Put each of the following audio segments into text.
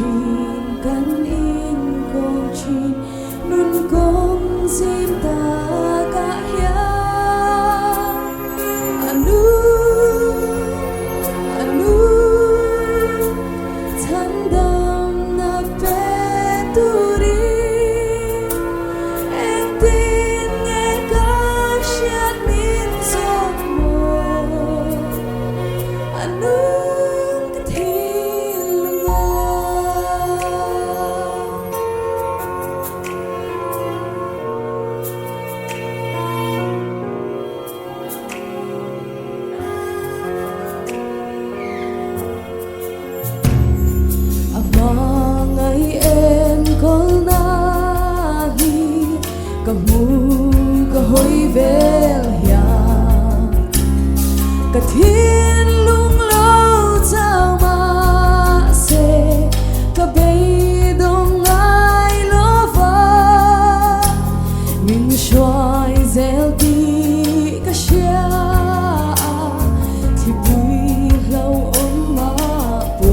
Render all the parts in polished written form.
chín căn in con chín nun con dìm ta cả ya anu tandam na peturi en tin nghe ca siat min sop mo anu Mangai en kol nahi kamu kahoi vel ya kathin lung lo chao ma se ka bei dong ngai lo va min shwai zel ti ka sha ti bui lo on ma po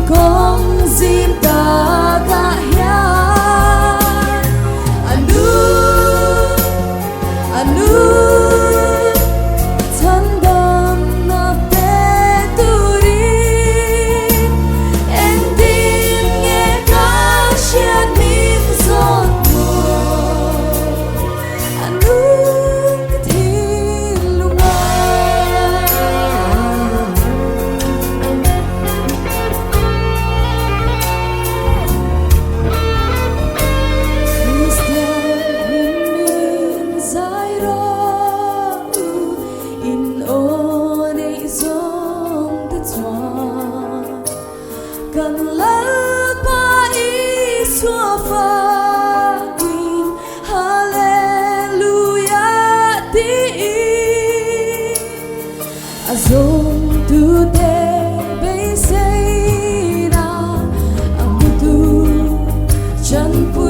con dìm ta cả ya anu tandam na peturi en tin nghe ca siat min zot mo anu kathin lunga kan lalpa iswa fakin haleluya ti azong tu te beiseina amutu chan pu